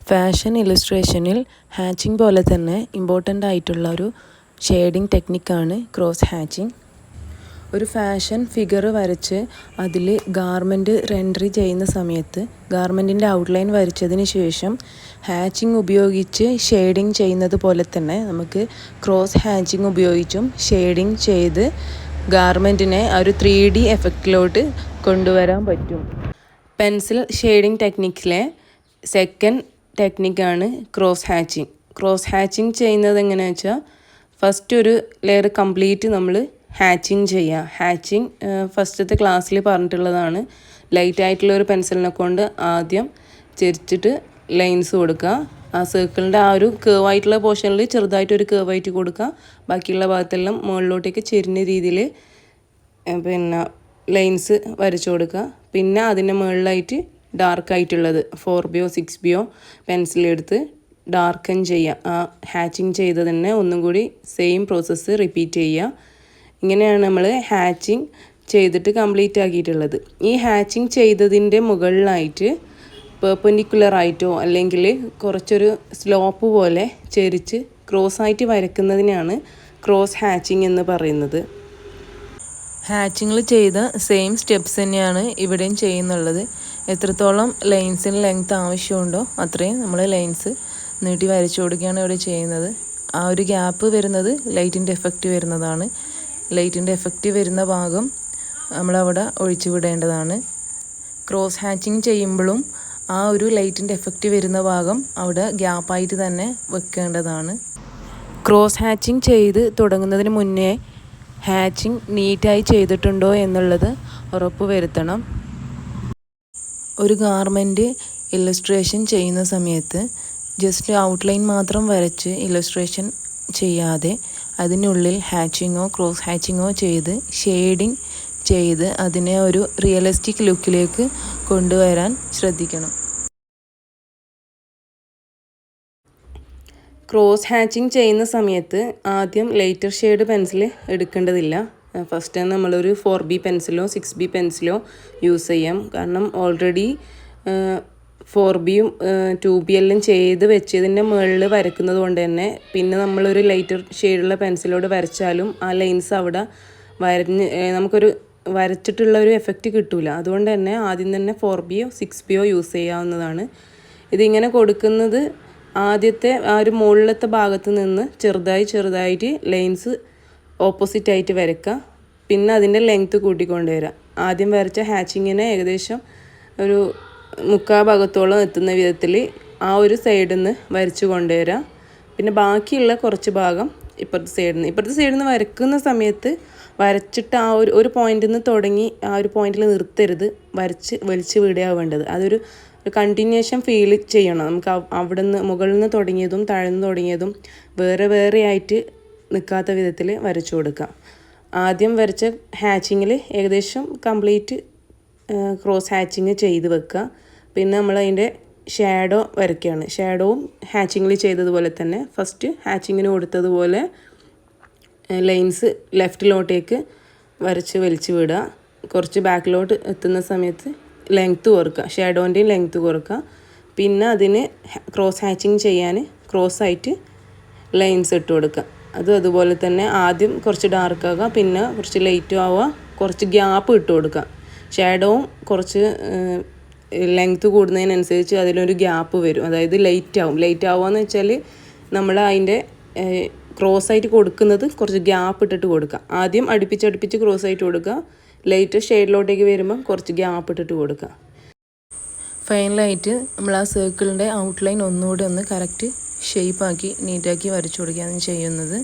Fashion ഇല്ലസ്ട്രേഷനിൽ hatching പോലെ തന്നെ important ആയിട്ടുള്ള ഒരു ഷെയ്ഡിങ് ടെക്നിക്കാണ് ക്രോസ് ഹാച്ചിങ്. ഒരു ഫാഷൻ ഫിഗർ വരച്ച് അതിൽ ഗാർമെൻറ്റ് റെൻഡർ ചെയ്യുന്ന സമയത്ത് ഗാർമെൻറ്റിൻ്റെ ഔട്ട്ലൈൻ വരച്ചതിന് ശേഷം ഹാച്ചിങ് ഉപയോഗിച്ച് ഷെയ്ഡിങ് ചെയ്യുന്നത് പോലെ തന്നെ നമുക്ക് ക്രോസ് ഹാച്ചിങ് ഉപയോഗിച്ചും ഷെയ്ഡിങ് ചെയ്ത് ഗാർമെൻറ്റിനെ ഒരു 3D എഫക്റ്റിലോട്ട് കൊണ്ടുവരാൻ പറ്റും. പെൻസിൽ ഷെയ്ഡിങ് ടെക്നിക്കിലെ സെക്കൻഡ് ടെക്നിക്കാണ് ക്രോസ് ഹാച്ചിങ്. ക്രോസ് ഹാച്ചിങ് ചെയ്യുന്നത് എങ്ങനെയാണെന്ന് വെച്ചാൽ ഫസ്റ്റ് ഒരു ലെയർ കംപ്ലീറ്റ് നമ്മൾ ഹാച്ചിങ് ചെയ്യുക. ഹാച്ചിങ് ഫസ്റ്റത്തെ ക്ലാസ്സിൽ പറഞ്ഞിട്ടുള്ളതാണ്. ലൈറ്റ് ആയിട്ടുള്ള ഒരു പെൻസിലിനെ കൊണ്ട് ആദ്യം ചെരിച്ചിട്ട് ലൈൻസ് കൊടുക്കുക. ആ സർക്കിളിൻ്റെ ആ ഒരു കേവ് ആയിട്ടുള്ള പോർഷനിൽ ചെറുതായിട്ടൊരു കേവ് ആയിട്ട് കൊടുക്കുക. ബാക്കിയുള്ള ഭാഗത്തെല്ലാം മുകളിലോട്ടേക്ക് ചെരിഞ്ഞ രീതിയിൽ ലൈൻസ് വരച്ചു കൊടുക്കുക. പിന്നെ അതിൻ്റെ മുകളിലായിട്ട് ഡാർക്കായിട്ടുള്ളത് 4B 6B പെൻസിലെടുത്ത് ഡാർക്കൻ ചെയ്യുക. ആ ഹാച്ചിങ് ചെയ്ത് തന്നെ ഒന്നും കൂടി സെയിം പ്രോസസ്സ് റിപ്പീറ്റ് ചെയ്യുക. ഇങ്ങനെയാണ് നമ്മൾ ഹാച്ചിങ് ചെയ്തിട്ട് കംപ്ലീറ്റ് ആക്കിയിട്ടുള്ളത്. ഈ ഹാച്ചിങ് ചെയ്തതിൻ്റെ മുകളിലായിട്ട് പെർപെൻഡിക്കുലറായിട്ടോ അല്ലെങ്കിൽ കുറച്ചൊരു സ്ലോപ്പ് പോലെ ചെരിച്ച് ക്രോസായിട്ട് വരയ്ക്കുന്നതിനാണ് ക്രോസ് ഹാച്ചിങ് എന്ന് പറയുന്നത്. ഹാച്ചിങ്ങിൽ ചെയ്ത സെയിം സ്റ്റെപ്സ് തന്നെയാണ് ഇവിടെയും ചെയ്യുന്നുള്ളത്. എത്രത്തോളം ലൈൻസിന് ലെങ്ത് ആവശ്യമുണ്ടോ അത്രയും നമ്മൾ ലൈൻസ് നീട്ടി വരച്ചു കൊടുക്കുകയാണ് ഇവിടെ ചെയ്യുന്നത്. ആ ഒരു ഗ്യാപ്പ് വരുന്നത് ലൈറ്റിൻ്റെ എഫക്റ്റ് വരുന്നതാണ്. ലൈറ്റിൻ്റെ എഫക്റ്റ് വരുന്ന ഭാഗം നമ്മളവിടെ ഒഴിച്ചു വിടേണ്ടതാണ്. ക്രോസ് ഹാച്ചിങ് ചെയ്യുമ്പോഴും ആ ഒരു ലൈറ്റിൻ്റെ എഫക്റ്റ് വരുന്ന ഭാഗം അവിടെ ഗ്യാപ്പായിട്ട് തന്നെ വെക്കേണ്ടതാണ്. ക്രോസ് ഹാച്ചിങ് ചെയ്ത് തുടങ്ങുന്നതിന് മുന്നേ ഹാച്ചിങ് നീറ്റായി ചെയ്തിട്ടുണ്ടോ എന്നുള്ളത് ഉറപ്പ് വരുത്തണം. ഒരു ഗാർമെൻറ്റ് ഇല്ലസ്ട്രേഷൻ ചെയ്യുന്ന സമയത്ത് ജസ്റ്റ് ഔട്ട്ലൈൻ മാത്രം വരച്ച് ഇല്ലസ്ട്രേഷൻ ചെയ്യാതെ അതിനുള്ളിൽ ഹാച്ചിങ്ങോ ക്രോസ് ഹാച്ചിങ്ങോ ചെയ്ത് ഷെയ്ഡിങ് ചെയ്ത് അതിനെ ഒരു റിയലിസ്റ്റിക് ലുക്കിലേക്ക് കൊണ്ടുവരാൻ ശ്രദ്ധിക്കണം. ക്രോസ് ഹാച്ചിങ് ചെയ്യുന്ന സമയത്ത് ആദ്യം ലൈറ്റർ ഷെയ്ഡ് പെൻസിൽ എടുക്കേണ്ടതില്ല. ഫസ്റ്റ് നമ്മളൊരു 4B പെൻസിലോ 6B പെൻസിലോ യൂസ് ചെയ്യാം. കാരണം ഓൾറെഡി 4Bയും 2B എല്ലാം ചെയ്ത് വെച്ചതിൻ്റെ മുകളിൽ വരയ്ക്കുന്നത് കൊണ്ട് തന്നെ പിന്നെ നമ്മളൊരു ലൈറ്റർ ഷെയ്ഡുള്ള പെൻസിലോട് വരച്ചാലും ആ ലൈൻസ് അവിടെ നമുക്കൊരു വരച്ചിട്ടുള്ള ഒരു എഫക്റ്റ് കിട്ടില്ല. അതുകൊണ്ട് തന്നെ ആദ്യം തന്നെ 4Bയോ 6Bയോ യൂസ് ചെയ്യാവുന്നതാണ്. ഇതിങ്ങനെ കൊടുക്കുന്നത് ആദ്യത്തെ ആ ഒരു മുകളിലത്തെ ഭാഗത്ത് നിന്ന് ചെറുതായിട്ട് ലൈൻസ് ഓപ്പോസിറ്റായിട്ട് വരയ്ക്കുക. പിന്നെ അതിൻ്റെ ലെങ്ത്ത് കൂട്ടിക്കൊണ്ടുവരിക. ആദ്യം വരച്ച ഹാച്ചിങ്ങിനെ ഏകദേശം ഒരു 3/4 ഭാഗത്തോളം എത്തുന്ന വിധത്തിൽ ആ ഒരു സൈഡിൽ നിന്ന് വരച്ചു കൊണ്ടുവരിക. പിന്നെ ബാക്കിയുള്ള കുറച്ച് ഭാഗം ഇപ്പുറത്തെ സൈഡിൽ നിന്ന് വരയ്ക്കുന്ന സമയത്ത് വരച്ചിട്ട് ആ ഒരു പോയിന്റിൽ നിന്ന് തുടങ്ങി ആ ഒരു പോയിന്റിൽ നിർത്തരുത്, വലിച്ച് വിടുകയാണ് വേണ്ടത്. അതൊരു കണ്ടിന്യൂഷൻ ഫീൽ ചെയ്യണം. നമുക്ക് അവിടെ നിന്ന് മുകളിൽ നിന്ന് തുടങ്ങിയതും താഴ്ന്നു തുടങ്ങിയതും വേറെ ആയിട്ട് നിൽക്കാത്ത വിധത്തിൽ വരച്ചു കൊടുക്കുക. ആദ്യം വരച്ച ഹാച്ചിങ്ങിൽ ഏകദേശം കംപ്ലീറ്റ് ക്രോസ് ഹാച്ചിങ് ചെയ്ത് വെക്കുക. പിന്നെ നമ്മൾ അതിൻ്റെ ഷാഡോ വരയ്ക്കുകയാണ്. ഷാഡോവും ഹാച്ചിങ്ങിൽ ചെയ്തതുപോലെ തന്നെ ഫസ്റ്റ് ഹാച്ചിങ്ങിന് കൊടുത്തതുപോലെ ലൈൻസ് ലെഫ്റ്റിലോട്ടേക്ക് വരച്ച് വലിച്ചു വിടുക. കുറച്ച് ബാക്കിലോട്ട് എത്തുന്ന സമയത്ത് ലെങ്ത്ത് കുറക്കുക, ഷാഡോൻ്റെയും ലെങ്ത്ത് കുറക്കുക. പിന്നെ അതിന് ക്രോസ് ഹാച്ചിങ് ചെയ്യാൻ ക്രോസായിട്ട് ലൈൻസ് ഇട്ട് കൊടുക്കുക. അതുപോലെ തന്നെ ആദ്യം കുറച്ച് ഡാർക്കാവുക, പിന്നെ കുറച്ച് ലൈറ്റും ആവുക, കുറച്ച് ഗ്യാപ്പ് ഇട്ട് കൊടുക്കുക. ഷാഡോവും കുറച്ച് ലെങ്ത്ത് കൂടുന്നതിനനുസരിച്ച് അതിലൊരു ഗ്യാപ്പ് വരും. അതായത് ലൈറ്റ് ആവുക എന്ന് വെച്ചാൽ നമ്മൾ അതിൻ്റെ ക്രോസായിട്ട് കൊടുക്കുന്നത് കുറച്ച് ഗ്യാപ്പ് ഇട്ടിട്ട് കൊടുക്കുക. ആദ്യം അടുപ്പിച്ച് ക്രോസായിട്ട് കൊടുക്കുക. ലൈറ്റ് ഷെയ്ഡിലോട്ടേക്ക് വരുമ്പം കുറച്ച് ഗ്യാപ്പ് ഇട്ടിട്ട് കൊടുക്കുക. ഫൈനലായിട്ട് നമ്മൾ ആ സർക്കിളിൻ്റെ ഔട്ട്ലൈൻ ഒന്നുകൂടി ഒന്ന് കറക്റ്റ് ഷേപ്പാക്കി നീറ്റാക്കി വരച്ചു കൊടുക്കുകയാണ് ചെയ്യുന്നത്.